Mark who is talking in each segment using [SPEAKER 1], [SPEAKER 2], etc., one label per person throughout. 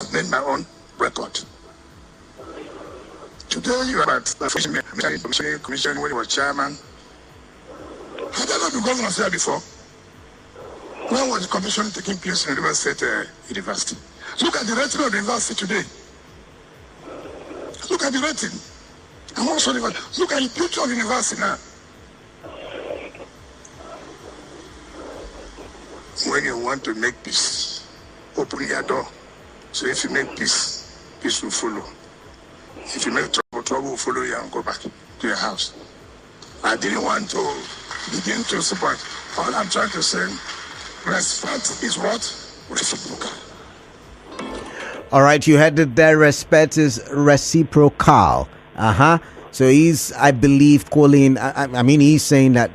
[SPEAKER 1] have made my own record. Today you are about the commission when you were chairman. Had I not been governor here before? When was the commission taking place in River State University? Look at the rating of the university today. Look at the rating. And also look at the future of the university now. When you want to make peace, open your door. So if you make peace, peace will follow. If you make trouble, trouble will follow you and go back to your house. I didn't want to begin to support. All I'm trying to say, respect is what? Reciprocal.
[SPEAKER 2] All right, you heard it there. Respect is reciprocal. So he's, I believe, calling. He's saying that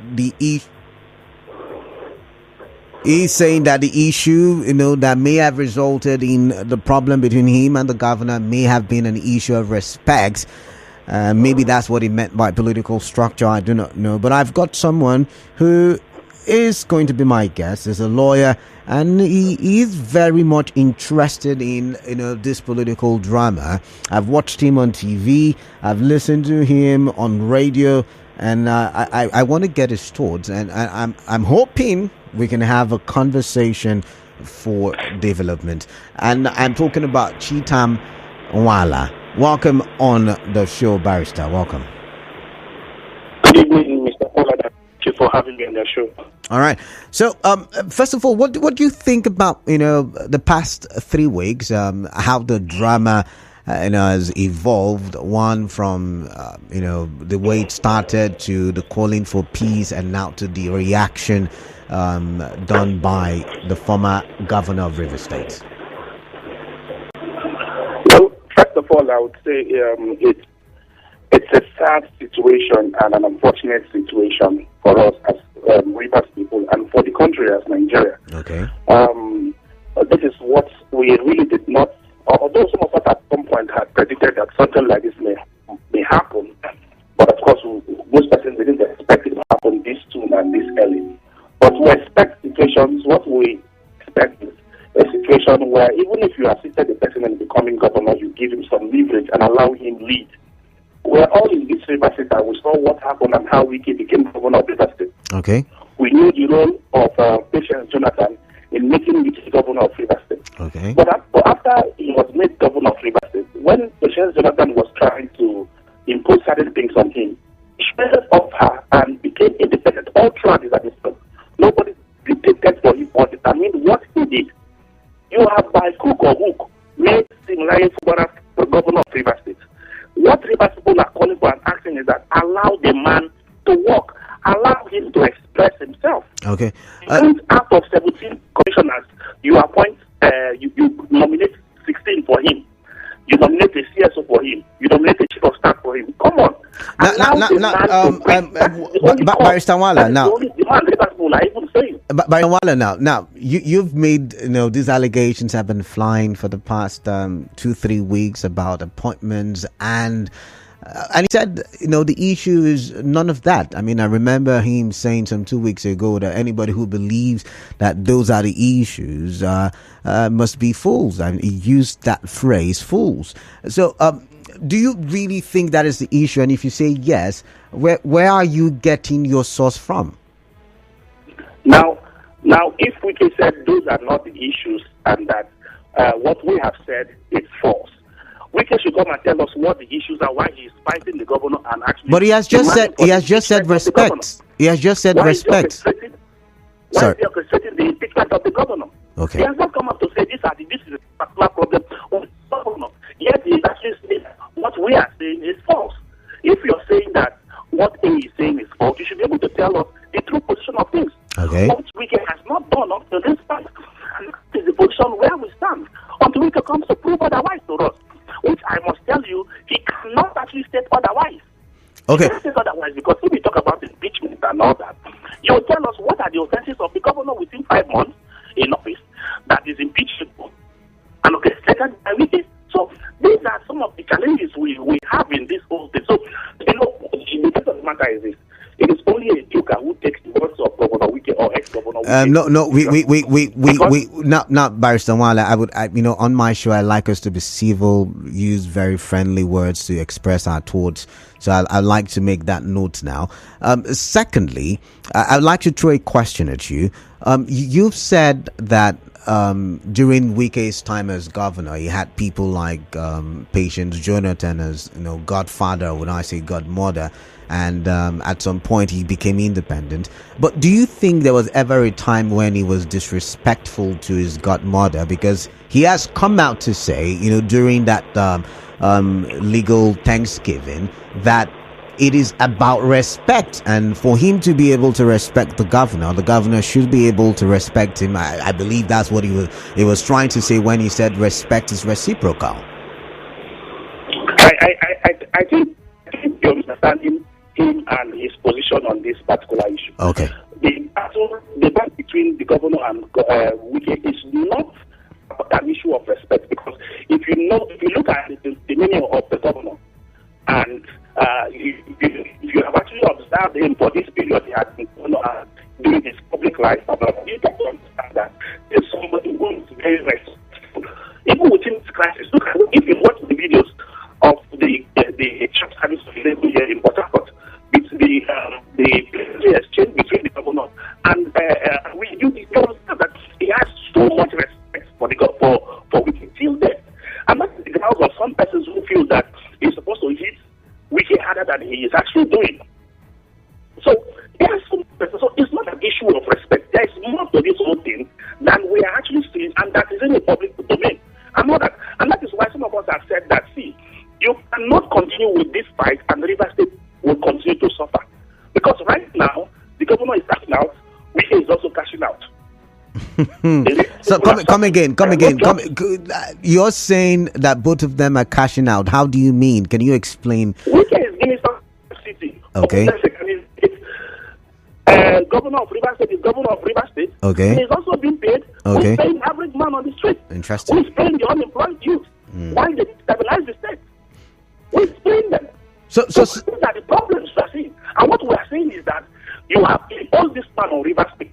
[SPEAKER 2] the issue, that may have resulted in the problem between him and the governor may have been an issue of respect. Maybe that's what he meant by political structure. I do not know. But I've got someone who is going to be my guest. Is a lawyer, and he is very much interested in this political drama. I've watched him on TV. I've listened to him on radio, and I want to get his thoughts. And I'm hoping we can have a conversation for development. And I'm talking about Hetam Nwala. Welcome on the show, Barrister. Welcome.
[SPEAKER 3] Good evening, Mr. Ola. Thank you for having me on the show.
[SPEAKER 2] All right. So, first of all, what do you think about the past 3 weeks? How the drama has evolved. One from the way it started to the calling for peace, and now to the reaction done by the former governor of River State.
[SPEAKER 3] Well, first of all, I would say it's a sad situation and an unfortunate situation for us as Rivers people and for the country as Nigeria.
[SPEAKER 2] Okay.
[SPEAKER 3] This is what we really did not, although some of us at some point had predicted that something like this may happen, but of course most persons didn't expect it to happen this soon and this early. But we expect situations, what we expect is a situation where even if you assisted the person in becoming governor, you give him some leverage and allow him lead. We're all in this River State and we saw what happened and how Wike became governor of River State.
[SPEAKER 2] Okay.
[SPEAKER 3] We knew the role of Patience Jonathan in making Wike governor of River State.
[SPEAKER 2] Okay.
[SPEAKER 3] But after he was made governor of River State, when Patience Jonathan was trying to impose certain things on him, he shredded off her and became independent all throughout his administration. Nobody dictated for him or determined what he did. You have by crook or hook made Simlaye Fubara governor of River State. What River people are calling for and asking is that allow the man to work, allow him to express himself.
[SPEAKER 2] Okay.
[SPEAKER 3] Out of 17 commissioners, you appoint, you nominate 16 for him. You nominate a CSO for him. You nominate a chief of staff for him. Come on.
[SPEAKER 2] Barrister Nwala, now.
[SPEAKER 3] Barrister
[SPEAKER 2] Nwala, now you've made these allegations have been flying for the past 2-3 weeks about appointments, and he said the issue is none of that. I mean, I remember him saying some 2 weeks ago that anybody who believes that those are the issues must be fools, and he used that phrase, fools. So do you really think that is the issue? And if you say yes, where are you getting your source from?
[SPEAKER 3] Now, if we can say those are not the issues and that what we have said is false, Wike should come and tell us what the issues are, why he is fighting the governor and actually.
[SPEAKER 2] But he has just said respect. He has just said respect.
[SPEAKER 3] Why is he orchestrating the impeachment of the governor?
[SPEAKER 2] Okay.
[SPEAKER 3] He has not come up to say this is a particular problem of the governor. Yet he is actually saying what we are saying is false. If you are saying that what A is saying is false, you should be able to tell us the true position of things.
[SPEAKER 2] Okay.
[SPEAKER 3] What Wike has not done up to this point, and that is the position where we stand. Until Wike comes to prove otherwise to us, which I must tell you, he cannot actually state otherwise.
[SPEAKER 2] Okay.
[SPEAKER 3] He cannot state otherwise, because if we talk about impeachment and all that, you will tell us what are the offenses of the governor within 5 months in office that is impeachable and orchestrated by Wike. So these are some of the challenges we have in this whole thing. So, the truth of the matter is this: it is only a joker who takes the words of Governor Wike or ex governor.
[SPEAKER 2] Not Barrister Nwala. On my show, I like us to be civil, use very friendly words to express our thoughts. So I'd like to make that note now. Secondly, I'd like to throw a question at you. You've said that during Wike's time as governor, he had people like Patience Jonathan as godfather, when I say godmother, and at some point he became independent. But do you think there was ever a time when he was disrespectful to his godmother? Because he has come out to say, during that legal Thanksgiving, that it is about respect, and for him to be able to respect the governor should be able to respect him. I believe that's what he was trying to say when he said respect is reciprocal.
[SPEAKER 3] I think you're understanding him and his position on this particular issue.
[SPEAKER 2] Okay.
[SPEAKER 3] The battle between the governor and Wike is not an issue of respect, because if you look at the meaning of the governor, and if you have actually observed him for this period, he has been doing his public life, you can understand that there's somebody who is very respectful. Even within this crisis, look at, if you watch the videos of the church service of labor here in Port Harcourt, it's the exchange between the governor and you understand that he has so much respect for Wike till then. And that's the grounds of some persons who feel that he's supposed to hit Wike harder than he is actually doing. So it's not an issue of respect. There is more to this whole thing than we are actually seeing, and that is in the public domain. And that is why some of us have said that, see, you cannot continue with this fight and River State will continue to suffer. Because right now, the governor is cashing out, Wike is also cashing out.
[SPEAKER 2] So come again. You're saying that both of them are cashing out. How do you mean? Can you explain?
[SPEAKER 3] Wike is Minister of FCT.
[SPEAKER 2] Okay.
[SPEAKER 3] Governor of River State is Governor of River State.
[SPEAKER 2] Okay.
[SPEAKER 3] And he's also being paid.
[SPEAKER 2] Okay.
[SPEAKER 3] Who's paying average man on the street?
[SPEAKER 2] Interesting.
[SPEAKER 3] Who's paying the unemployed youth? Why they stabilize the state? Who's paying them? So these are the problems we are seeing. And what we are saying is that you have imposed this man on River State,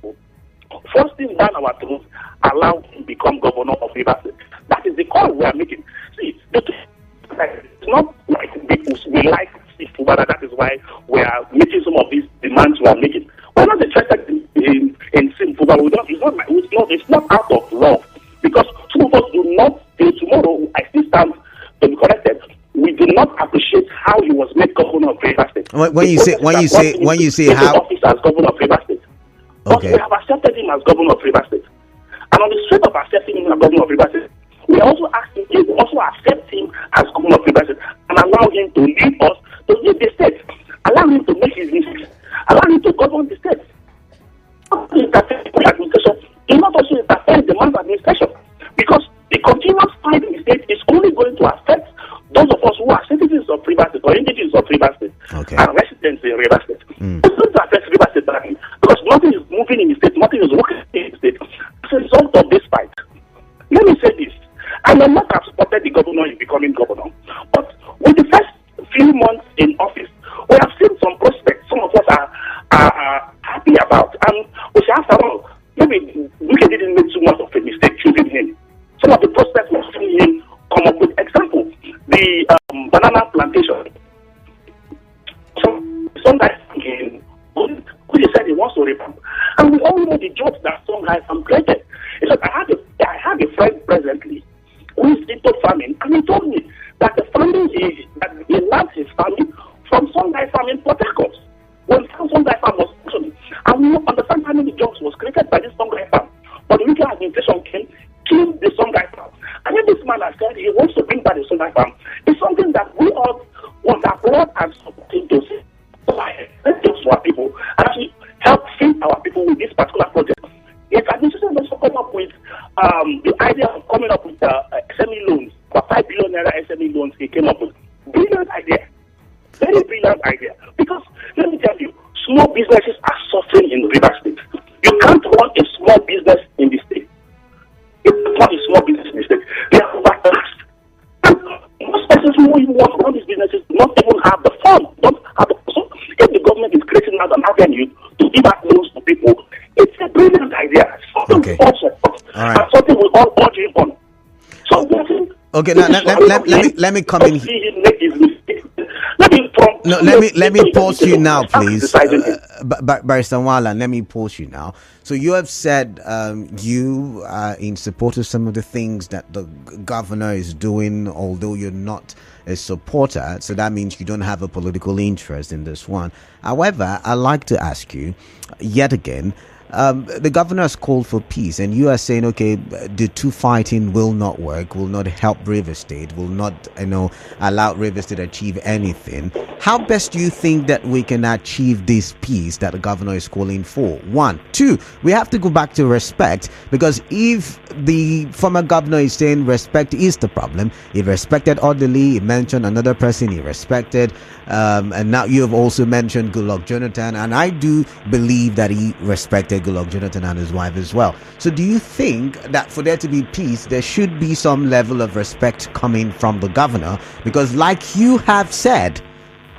[SPEAKER 3] forcing down our throats, allow him to become governor of River State. That is the call we are making. See, it's not like we like Fubara. That is why we are making some of these demands we are making. We're not interested in seeing Fubara. It's not out of love, because two of us do not, till tomorrow, I still stand to be corrected. We do not appreciate how he was made governor of River State.
[SPEAKER 2] When you say how,
[SPEAKER 3] office as governor of River State.
[SPEAKER 2] Okay.
[SPEAKER 3] But we have accepted him as governor of River State. And on the strength of accepting him as governor of River State, we are also asking him to also accept him as governor of River State and allow him to lead us, to lead the state. Allow him to make his mistakes. Allow him to govern the state. Not interfere in administration. He not also interfere in the man's administration. Because the continuous fight in the state is only going to affect those of us who are citizens of River State or indigenous of River State,
[SPEAKER 2] okay,
[SPEAKER 3] and residents in River State. It's going to affect River State badly, because nothing is moving in the state, nothing is working in the state as a result of this fight. Let me say this. I may not have supported the governor in becoming governor, but with the first few months in office, we have seen some prospects some of us are happy about. And we say, after all, maybe Wike didn't make too much of a mistake choosing him. Some of the prospects we've seen him come up with. Example, the banana plantation. Some guy came who said he wants to revamp. And we all know the jobs that some guys have created. He said, I have a friend presently who is into farming, and he told me that the farming that he learned his farming from some guy farming in Port Harcourt. When some guy farm was functioning, and we understand how many jobs was created by this some guy farm. But the Wike administration came, killed the some guy farm. And then this man has said he wants to bring back the some guy farm. It's something that we all want to applaud and support him to see. Let's talk to our people and actually help feed our people with this particular project. His administration also come up with the idea of coming up with SME loans, about 5 billion naira SME loans he came up with. Brilliant idea. Very brilliant idea. Because, let me tell you, small businesses are suffering in River State. You can't run a small business in the state. You can't run a small business in the state. They are overtaxed. And most persons who even want to run these businesses do not even have the fund, don't have the. So if the government is creating another avenue to give out loans to people, it's a brilliant
[SPEAKER 2] Okay, now let me come in.
[SPEAKER 3] See him make his mistake. Let me talk.
[SPEAKER 2] No, let me pause you now, please. Barrister Nwala, let me pause you now. So you have said you are in support of some of the things that the governor is doing, although you're not a supporter. So that means you don't have a political interest in this one. However, I'd like to ask you yet again. The governor has called for peace, and you are saying, okay, the two fighting will not work, will not help River State, will not, allow River State to achieve anything. How best do you think that we can achieve this peace that the governor is calling for? One. Two, we have to go back to respect, because if the former governor is saying respect is the problem, he respected orderly, he mentioned another person he respected, and now you have also mentioned Goodluck Jonathan, and I do believe that he respected Goodluck Jonathan and his wife as well. So do you think that for there to be peace, there should be some level of respect coming from the governor? Because like you have said,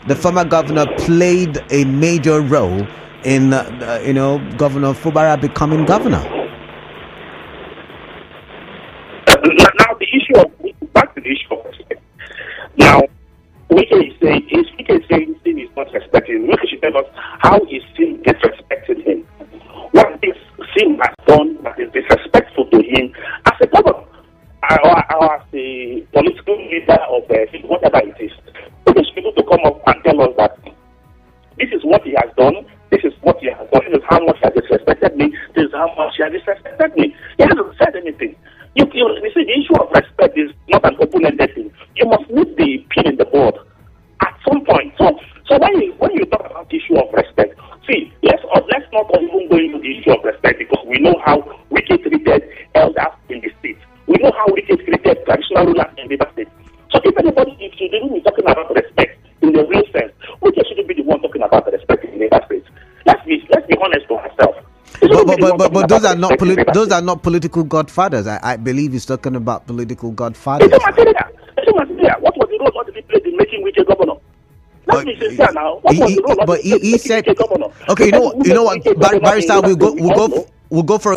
[SPEAKER 2] the former governor played a major role in, Governor Fubara becoming governor.
[SPEAKER 3] Now the issue of, back to the issue of respect. Now, Wike is saying Sim is not respecting him. Wike should tell us how is Sim disrespecting him. What is Sim has done that is disrespectful to him as a governor, or as a political leader of whatever it is. Wike should be able to come up and tell us that this is what he has done, this is what he has done, this is how much he has disrespected me, this is how much he has disrespected me. He hasn't said anything. You see, the issue of respect is not an open-ended thing. You must meet the pin in the board at some point. So when you talk about the issue of respect, see, let's not even go into the issue of respect, because we know how Wike treated elders in the state. We know how Wike treated traditional rulers in the state. So if if you didn't be talking about respect in the real sense, Wike shouldn't be the one talking about the respect in the state. Let's be honest to ourselves.
[SPEAKER 2] But those are not political godfathers. I believe he's talking about political godfathers.
[SPEAKER 3] It's a material. What was the role of the played in making Wike governor? Let me say now. What was the role of
[SPEAKER 2] he said,
[SPEAKER 3] governor?
[SPEAKER 2] Okay, you know what, Barrister, we'll go for a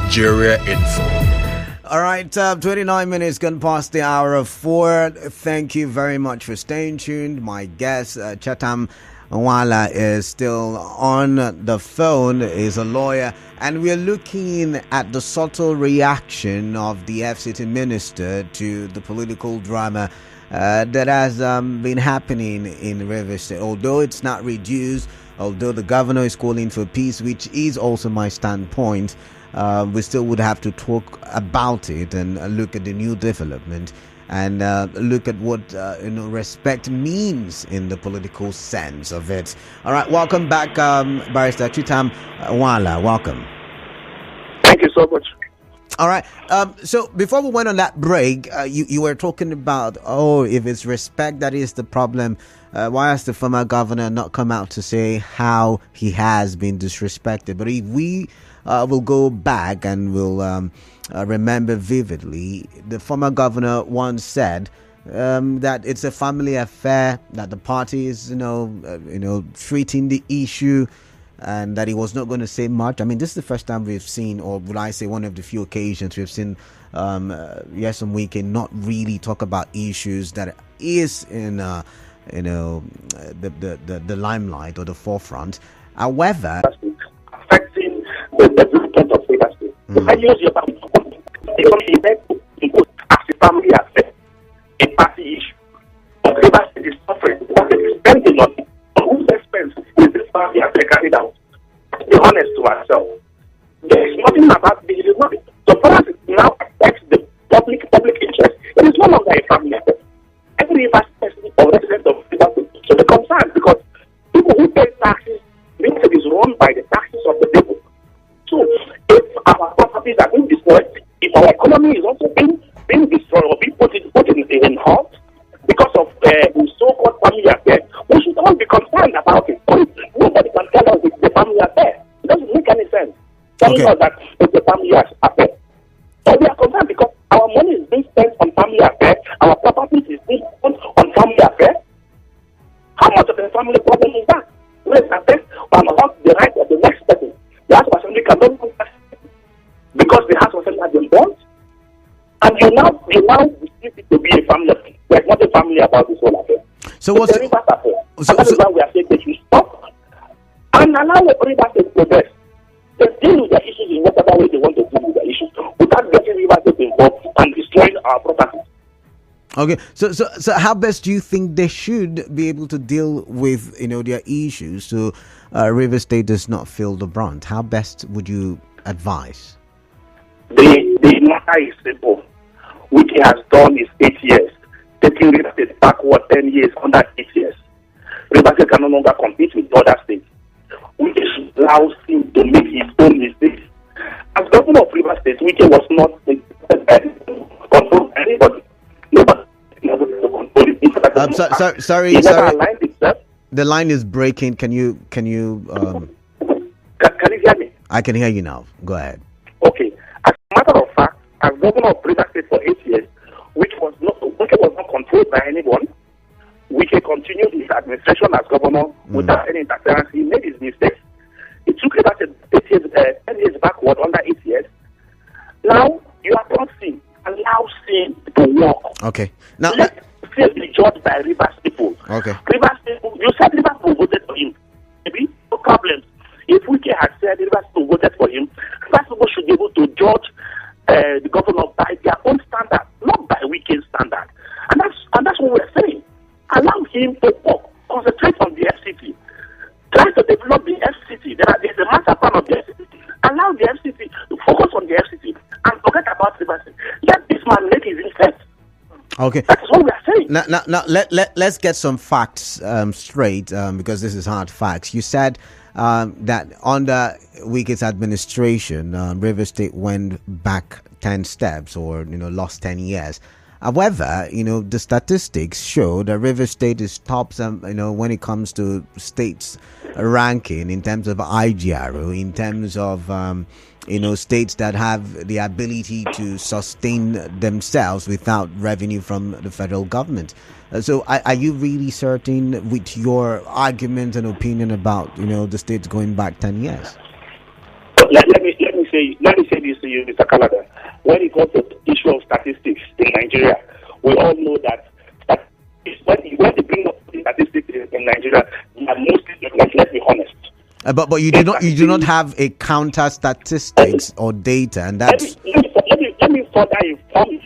[SPEAKER 4] Nigeria Info.
[SPEAKER 2] All right, 29 minutes gone past the hour of 4. Thank you very much for staying tuned. My guest, Hetam Nwala, is still on the phone, is a lawyer, and we're looking at the subtle reaction of the FCT Minister to the political drama that has been happening in Rivers State. Although it's not reduced, although the governor is calling for peace, which is also my standpoint, we still would have to talk about it and look at the new development and look at what respect means in the political sense of it. All right, welcome back, Barrister Hetam Nwala. Welcome.
[SPEAKER 3] Thank you so much.
[SPEAKER 2] All right. So before we went on that break, you were talking about, if it's respect that is the problem, why has the former governor not come out to say how he has been disrespected? But if we will go back and we'll remember vividly, the former governor once said that it's a family affair, that the party is, treating the issue, and that he was not going to say much. I mean, this is the first time we've seen, or would I say one of the few occasions we've seen Nyesom Wike not really talk about issues that is in the limelight or the forefront. However,
[SPEAKER 3] affecting the development of Rivers State. I use your family as a family affair, a party issue. But Rivers State is suffering because it is spending on whose expense is this family affair carried out. Let's be honest to ourselves. There is nothing about this. It is nothing. So far as it now affects the public interest, it is no longer a family affair. Every Rivers person or resident of Rivers State should be concerned because people who pay taxes, Rivers State is run by the taxes of the people. So if our properties are being destroyed, if our economy is also being destroyed or being put in halt because of so-called family affair, we should all be concerned about it. Nobody can tell us it's a family affair. It doesn't make any sense. Telling us that it's a family affair. So we are concerned because our money is being spent on family affair, our properties is being spent on family affair. How much of a family problem is that? Let's affect about the right of the next person. The House of Assembly cannot because the House of Assembly has been burnt, and you now decide it to be a family. There's not a family about this whole affair.
[SPEAKER 2] So what's
[SPEAKER 3] the Rivers affair? That is why we are saying they should stop and allow the Rivers to progress. They deal with their issues in whatever way they want to deal with their issues without getting Rivers involved and destroying our property.
[SPEAKER 2] Okay, so how best do you think they should be able to deal with their issues so Rivers State does not feel the brunt? How best would you advise?
[SPEAKER 3] The matter is simple. Which he has done is 8 years, taking Rivers State backward 10 years under 8 years. Rivers State can no longer compete with other states. Which allows him to make his own mistakes. As governor of Rivers State, Wike was not control anybody. Nobody control it.
[SPEAKER 2] Sorry. The line is breaking. Can you? Can you
[SPEAKER 3] hear me?
[SPEAKER 2] I can hear you now. Go ahead.
[SPEAKER 3] Okay. As a matter of fact, as governor of Rivers State for 8 years, Wike was not controlled by anyone. Wike continued his administration as governor without any interference. He made his mistakes. It took Rivers State 10 years backward under 8 years. Now you are promising, allow sin to work.
[SPEAKER 2] Okay. Now
[SPEAKER 3] let's still be judged by Rivers people.
[SPEAKER 2] Okay.
[SPEAKER 3] Rivers people, you said Rivers people voted for him. Maybe no problems. If Wike had said Rivers people voted for him, Rivers people should be able to judge the governor by their own standard, not by Wike's standard. And that's what we're saying. Allow him to work, concentrate on the FCT, try to develop the FCT. There's a master plan of the FCT. Allow the FCT to focus on the FCT and forget about Rivers. Let this man make his interest.
[SPEAKER 2] Okay.
[SPEAKER 3] That's what we are saying.
[SPEAKER 2] Now let's get some facts straight because this is hard facts. You said that under Wike's administration, Rivers State went back 10 steps or lost 10 years. However, the statistics show that Rivers State is top, when it comes to states ranking in terms of IGRO, in terms of, states that have the ability to sustain themselves without revenue from the federal government. So are you really certain with your argument and opinion about, the states going back 10 years?
[SPEAKER 3] let me say this to you, Mr. Canada. When it comes to the issue of statistics in Nigeria, we all know that when they bring up the statistics in Nigeria, they are mostly, let's be honest.
[SPEAKER 2] But you do not have a counter statistics or data, and that's.
[SPEAKER 3] Let me further inform you.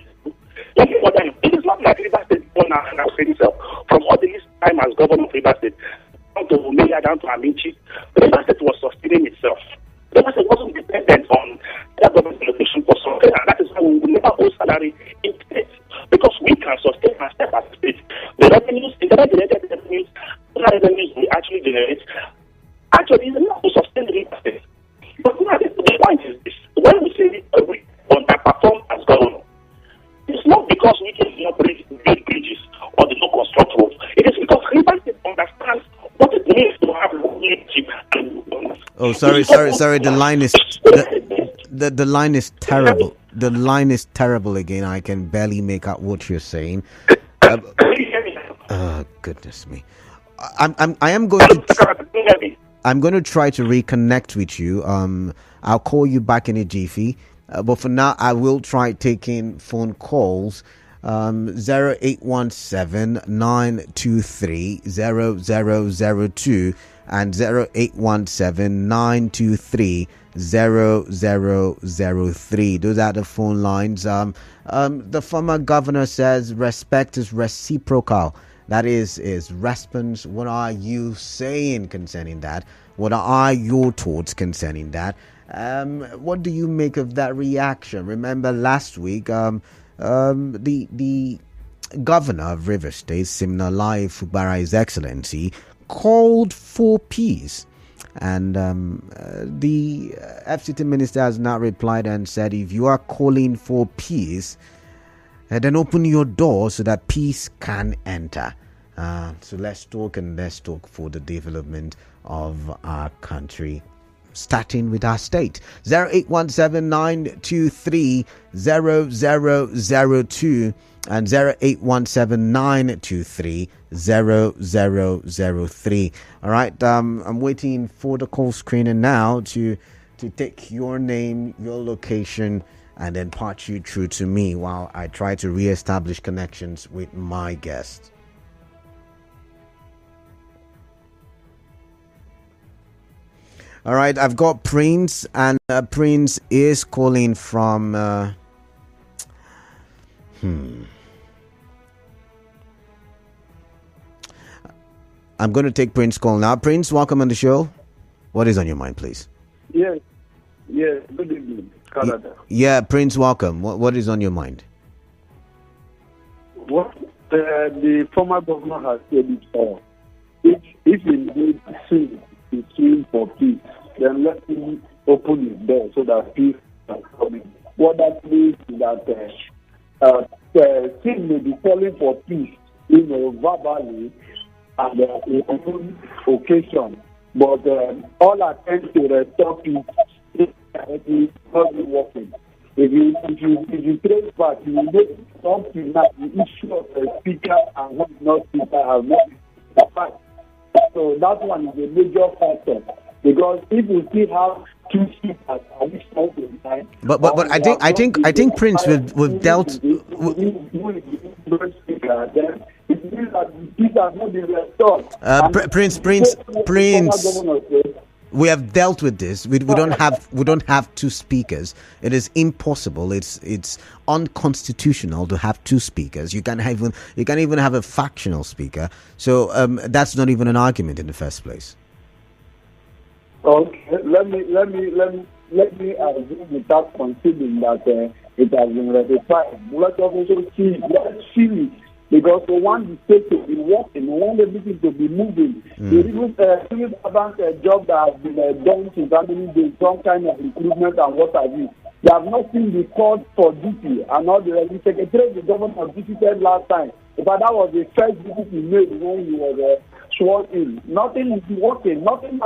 [SPEAKER 3] It is not like River State now say itself. From all this time as governor of River State, down to Umeya, down to Amici, River State was sustaining itself. River State wasn't dependent on that government allocation for something, and that is why we will never owe salary in state, because we can sustain our step as a state. The revenues we actually generate actually is enough to sustain the River State. But the point is this: when we say we underperform as governor, it's not because we can not build bridges or they don't construct roads. It is because River State understands what it means to have leadership and governance.
[SPEAKER 2] Oh, sorry. The line is the line is terrible. The line is terrible again. I can barely make out what you're saying. Oh, goodness me! I'm going to try to reconnect with you. I'll call you back in a jiffy. But for now, I will try taking phone calls. 0817-923-0002 and 0817-923-0003. Those are the phone lines. The former governor says respect is reciprocal. That is response. What are you saying concerning that? What are your thoughts concerning that? What do you make of that reaction? Remember last week, the governor of Rivers State, Nwala Lawyer, His Excellency, called for peace. And the FCT Minister has now replied and said, if you are calling for peace, then open your door so that peace can enter. So let's talk for the development of our country, starting with our state. 0817-923-0002 and 0817-923-0003. All right, I'm waiting for the call screener now to take your name, your location, and then patch you through to me while I try to re-establish connections with my guest. All right, I've got Prince, and Prince is calling from. I'm going to take Prince call now. Prince, welcome on the show. What is on your mind, please?
[SPEAKER 5] Yes. Good evening, Canada.
[SPEAKER 2] Yeah, Prince, welcome. What is on your mind?
[SPEAKER 5] What the former governor has said it all. If indeed he is suing for peace, then let him open his door so that peace can come in. What that means is that King may be calling for peace, verbally and on occasion, but all attempts to restore peace is not working. If you trace back, you will know something that the issue of the speaker and who is not speaker have not been fact. So that one is a major factor, because if you still have two speakers at this point in time,
[SPEAKER 2] but I think Prince we've dealt. Prince. We have dealt with this. We don't have two speakers. It is impossible. It's unconstitutional to have two speakers. You can even have a factional speaker. So that's not even an argument in the first place.
[SPEAKER 5] Okay, let me assume without considering that it has been ratified. Let's also see it. Because we want the state to be working, we want everything to be moving. Even about a job that has been done since there's some kind of improvement and what have you. They have not seen the call for duty and all the secretary of the government visited last time. But that was the first visit he made when he was sworn in. Nothing is working, nothing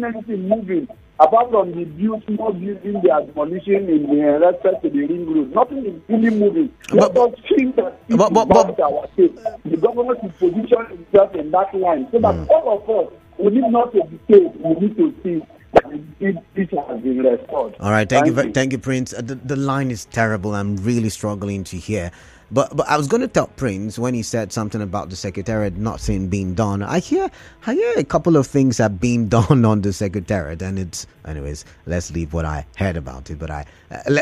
[SPEAKER 5] anything moving. Apart from the small building they are demolishing in respect to the ring road, nothing is really moving. Let us think that our state. The government is positioning itself in that line so that all of us, we need not to be saved, we need to see This has been restored.
[SPEAKER 2] All right, thank you, Prince. The line is terrible. I'm really struggling to hear. But I was going to tell Prince when he said something about the Secretariat not seeing being done. I hear a couple of things have been done on the Secretariat, and it's anyways. Let's leave what I heard about it. But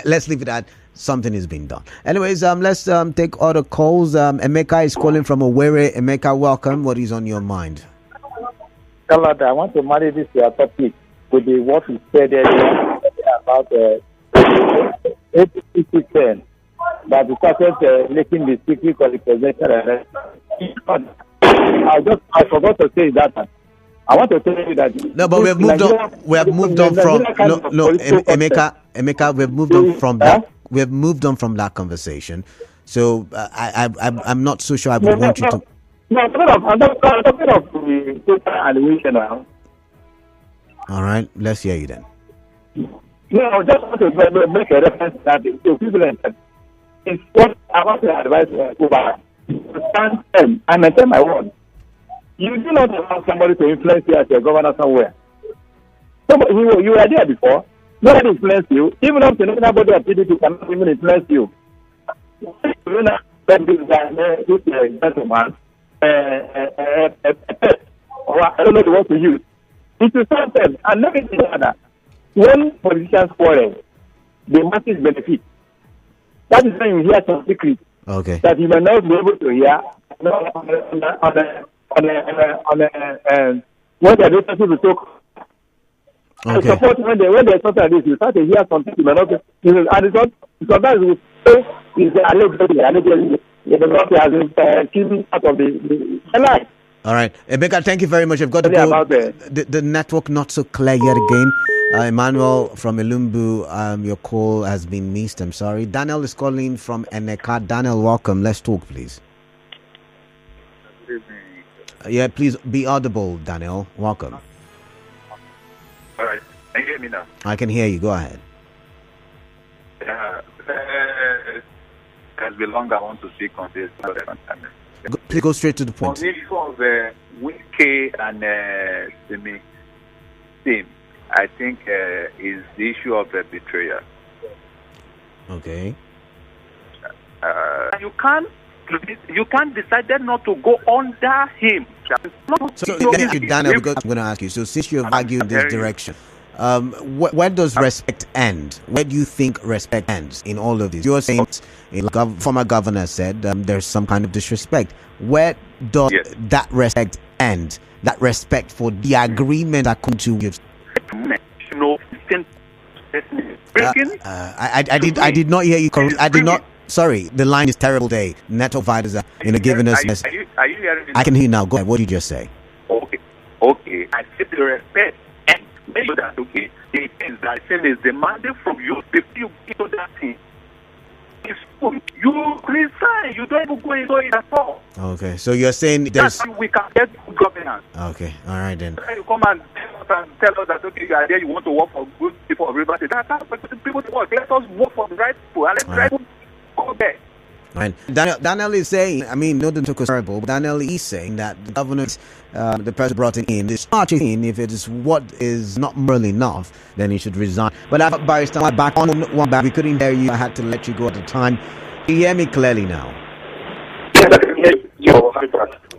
[SPEAKER 2] let's leave it at something is being done. Anyways, let's take other calls. Emeka is calling from Owerri. Emeka, welcome. What is on your mind?
[SPEAKER 5] Hello, I want to marry this topic with the what you said earlier about APC that we started making the secret for the presidential election. I forgot to say that. I want to tell you that.
[SPEAKER 2] No, but we have moved on. We have moved on from Emeka. We have moved on from that. We have moved on from that conversation. So I'm not so sure I would want you to.
[SPEAKER 5] No, I'm talking of the total allocation now.
[SPEAKER 2] All right, let's hear you then.
[SPEAKER 5] No, I just want to make a reference that the equivalent is what I want to advise Cuba to stand firm and maintain my word. You do not allow somebody to influence you as your governor somewhere. You were there before. Nobody influenced you. Even if nobody at PDP cannot even influence you. You know, this gentleman, or I don't know the word to use. It is something, and let me say that when politicians quarrel, the masses benefit. That is when you hear some secrets that you may not be able to hear when they are able to talk.
[SPEAKER 2] Okay.
[SPEAKER 5] Support when they talk like this, you start to hear something you may not. And it's not sometimes we say is allegedly has been keeping out of the line.
[SPEAKER 2] All right, Emeka, thank you very much. I've got to go. The network not so clear yet again. Emmanuel from Elumbu, your call has been missed. I'm sorry. Daniel is calling from Eneka. Daniel, welcome. Let's talk, please.
[SPEAKER 6] Good evening.
[SPEAKER 2] Yeah, please be audible, Daniel. Welcome.
[SPEAKER 6] All right. Can you hear me now?
[SPEAKER 2] I can hear you. Go ahead.
[SPEAKER 6] Yeah. It has been long I want to speak on this.
[SPEAKER 2] Please go straight to the point.
[SPEAKER 6] On the issue of Wike and Simi team, I think is the issue of betrayal.
[SPEAKER 2] Okay.
[SPEAKER 6] You can't decide not to go under him.
[SPEAKER 2] So Daniel, because I'm going to ask you. So since you have argued in this direction, where does respect end? Where do you think respect ends in all of this? You're saying, former governor said, there's some kind of disrespect. Where does that respect end? That respect for the agreement that come to you. I did not hear you correctly. I did not. Sorry, the line is terrible. Day network providers are giving us.
[SPEAKER 6] Are you hearing me?
[SPEAKER 2] I can hear you now. Go ahead. What did you just say?
[SPEAKER 6] Okay. I said the respect and make sure that the things that I said is demanded from you before you get to that thing. You resign. You don't even go into it at all.
[SPEAKER 2] Okay, so you're saying there's.
[SPEAKER 6] That's how we can get good governance.
[SPEAKER 2] Okay, all right then.
[SPEAKER 6] You come and tell us that you are there. You want to work for good people of Rivers. That's how people work. Let us work for the right people and let people go there.
[SPEAKER 2] Right. Daniel is saying, not to talk terrible, but Daniel is saying that the government, the president brought in is not in. If it is what is not moral enough, then he should resign. But I barrister back on one back. We couldn't hear you. I had to let you go at the time. Can you hear me clearly now?
[SPEAKER 3] Yes, I can hear you.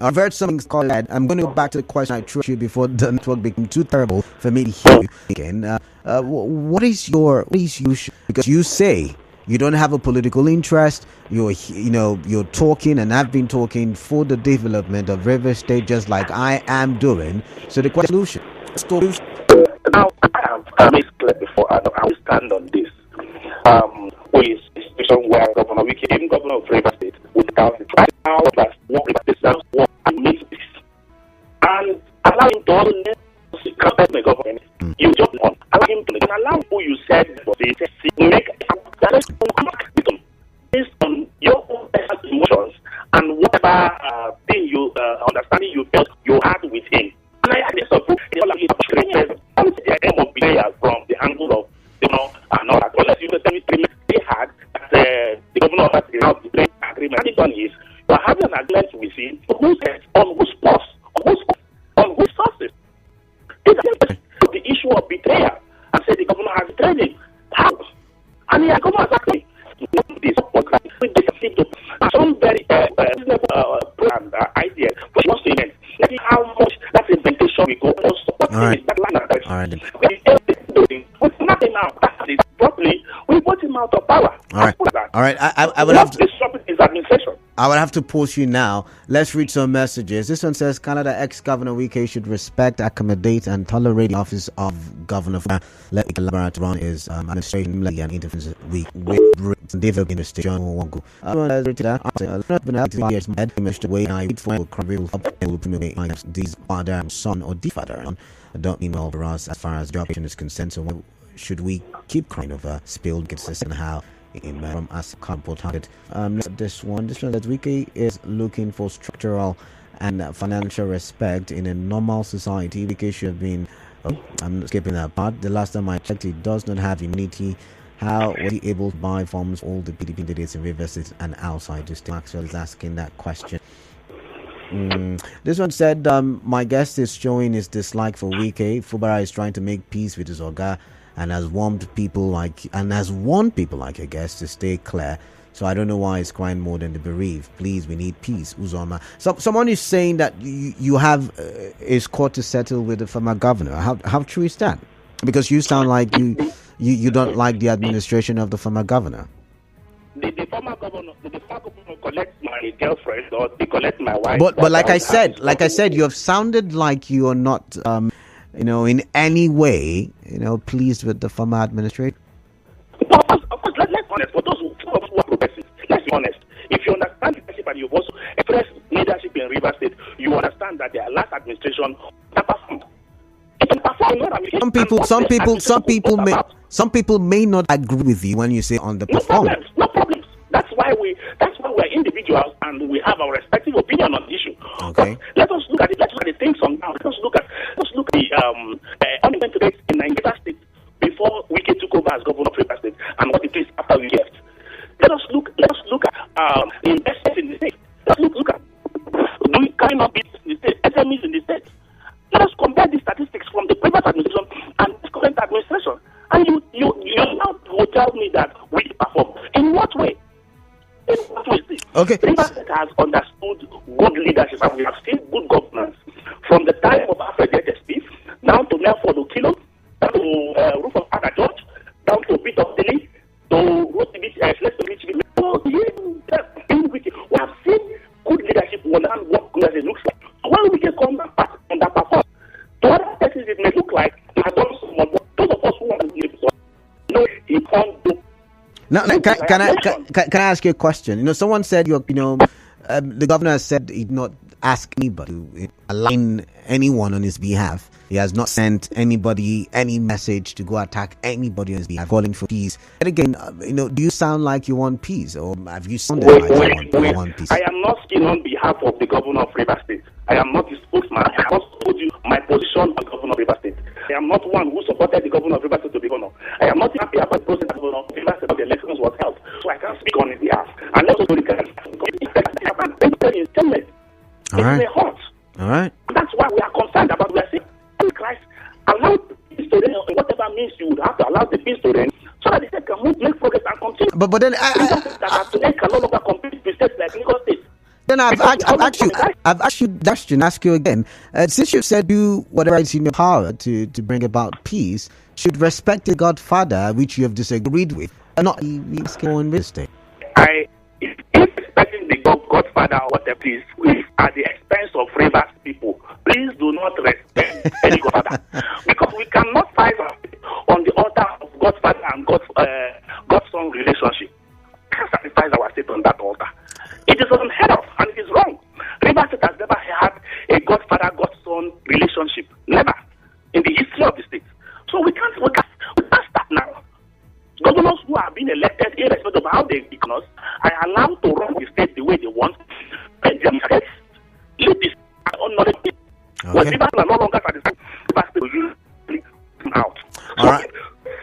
[SPEAKER 2] I've heard something called that. I'm going to go back to the question I threw you before the network became too terrible for me to hear you again. What is your issue? Because you say you don't have a political interest. You're talking and have been talking for the development of River State, just like I am doing. So the question, solution.
[SPEAKER 3] Now, I made clear before, I will stand on this. With a situation where Governor Wike became governor of River State without right now, that's one River State and makes this. And allow him to also campaign the government. You just want allow him to allow who you said for this make based on your own personal emotions and whatever thing you understanding you felt you had with him. And I had this approach the aim of betrayal from the angle of and all that. Unless you tell me they had that the governor of that now the agreement. And the one is you are having an agreement with him on whose post, on whose sources. The issue of betrayal and say the governor has betrayed him. How? And the governor has actually some very planned ideas which wants to invent. Let's see how much that inventation we go on support that line of direction. With nothing now, that is properly, we put him out of power.
[SPEAKER 2] All right. I would have to
[SPEAKER 3] disrupt his administration.
[SPEAKER 2] I would have to pause you now. Let's read some messages. This one says Canada ex-Governor Wike should respect, accommodate, and tolerate the office of Governor. Let me elaborate on his administration and interference with David Minister John Wango. These father, son, or the father don't mean well for us as far as job is concerned. So should we keep crying over spilled gets and how? From as cardboard target. This one that Wike is looking for structural and financial respect in a normal society. Wike should have been. I'm skipping that part. The last time I checked, he does not have immunity. How was he able to buy forms all the PDP candidates in Rivers State and outside? Just Maxwell is asking that question. This one said, my guest is showing his dislike for Wike. Fubara is trying to make peace with his Oga and has warned people like I guess to stay clear. So I don't know why he's crying more than the bereaved. Please, we need peace. Uzoma. So someone is saying that you have his court to settle with the former governor. How true is that? Because you sound like you don't like the administration of the former governor.
[SPEAKER 3] The former governor collects my girlfriend or they collect my wife.
[SPEAKER 2] But like I said, you have sounded like you are not in any way, pleased with the former administration.
[SPEAKER 3] Of course, let's be honest. For those who are progressive, let's be honest. If you understand leadership and you've also expressed leadership in Rivers State, you understand that their last administration performed. It can perform. Some people may not agree with you when you say underperformed. No problems. That's why we're individuals and we have our respective opinion on the issue.
[SPEAKER 2] Okay.
[SPEAKER 3] Let us look at it. Let's look at the things on ground. Let's look at the unemployment rate in Nigeria State before Wike took over as governor of Rivers State and what it is after we left. Let us look at the investment in the state. Let's look at doing kind of business in the state, SMEs in the state. Let us compare the statistics from the previous administration and this current administration. And you now will tell me that we perform. In what way?
[SPEAKER 2] Okay.
[SPEAKER 3] Rivers State has understood good leadership and we have seen good governance from the time of Alfred HSP down to Nelford Okilo, down to Rufus Ada George, down to Peter Dilly, to Rotimi we have seen good leadership and what good it looks like. So when we can come back and that perform, to other places it may look like he has done so much, but those of us who want to live no, he can't do.
[SPEAKER 2] Now, can I ask you a question? Someone said the governor has said he'd not ask anybody to align anyone on his behalf. He has not sent anybody any message to go attack anybody on his behalf, calling for peace. And again, do you sound like you want peace, or have you sounded like you want peace?
[SPEAKER 3] I am not speaking on behalf of the governor of Rivers State. I am not his spokesman. I have also told you my position on the governor of Rivers State. I am not one who supported the governor of Rivers State to be governor. I am not happy about the process the governor of Rivers State the elections was held, so I can't speak on his behalf. And also to the
[SPEAKER 2] all right. All right.
[SPEAKER 3] That's why we are concerned about we are saying, Christ, allow peace to reign in whatever means you would have to allow the peace to reign, so that the state can make progress and continue.
[SPEAKER 2] But then
[SPEAKER 3] that today can no longer compete with states like Lagos State.
[SPEAKER 2] Then I've asked you again. Since you said do whatever is in your power to bring about peace, should respect the Godfather, which you have disagreed with, and not in this state.
[SPEAKER 3] If respecting the Godfather or whatever is at the expense of Rivers people, please do not respect any Godfather, because we cannot fight on the altar of Godfather and Godson relationship. We can't sacrifice our state on that altar. It is unheard of and it is wrong. Rivers State has never had a Godfather-Godson relationship. Never. In the history of the state. So we can't start now. Governors who have been elected, irrespective of how they become, are allowed to run the state the way they want. Lead this honorably. When people are no longer satisfied, people usually come out. So
[SPEAKER 2] all right.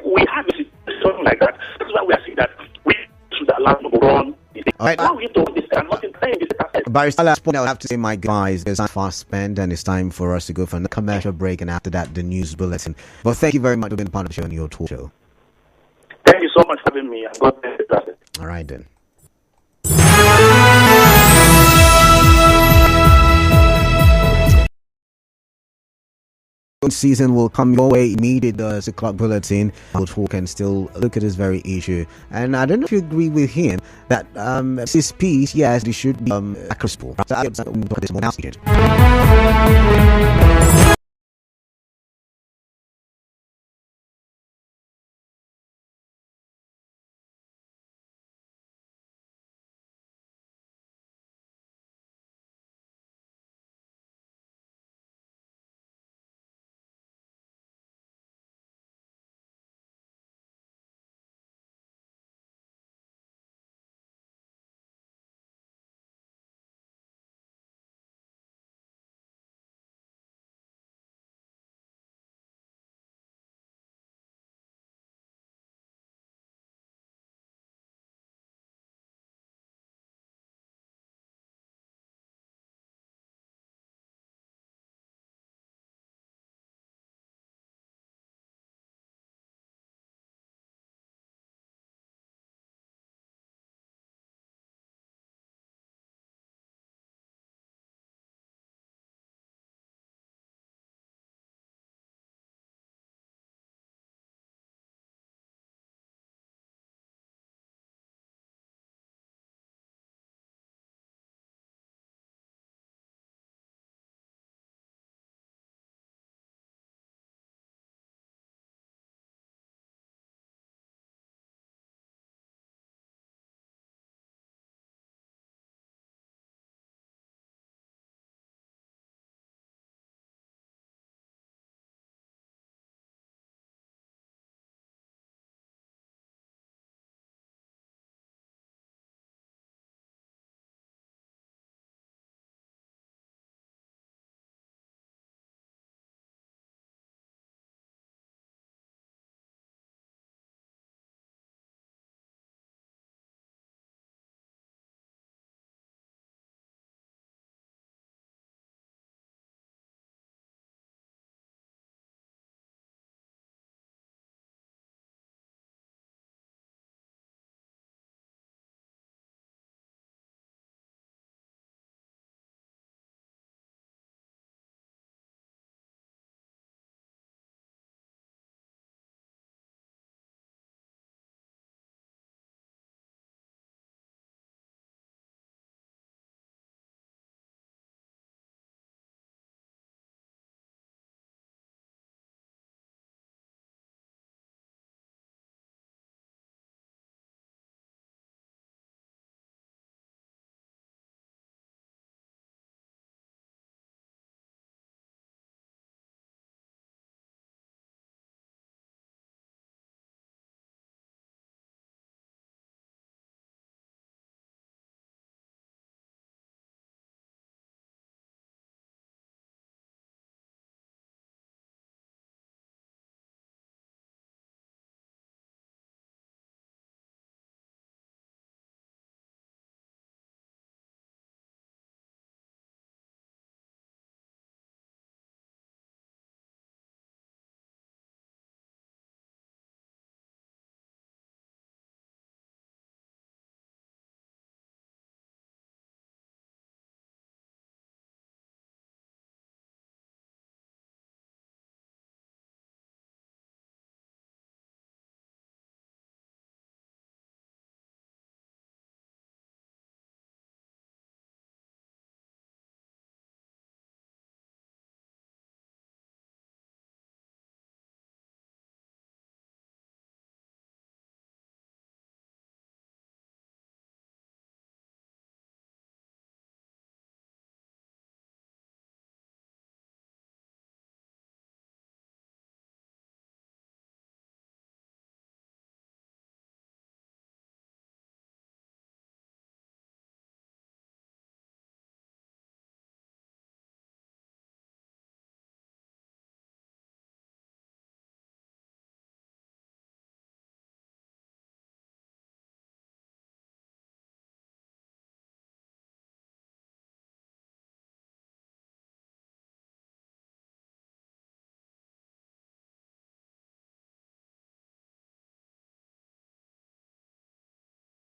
[SPEAKER 3] We have a situation like that. That's why we are saying that we should allow to run.
[SPEAKER 2] All right.
[SPEAKER 3] Now we don't understand what in time is
[SPEAKER 2] Barrister, last point, I'll have to say my goodbyes. There's time fast spent, and it's time for us to go for a commercial break, and after that, the news bulletin. But thank you very much for being part of the show and your talk show.
[SPEAKER 3] Thank you so much for having me, and God bless you.
[SPEAKER 2] All right, then. Season will come your way immediately. The clock bulletin will talk and still look at this very issue. And I don't know if you agree with him that this piece, yes, they should be accessible. So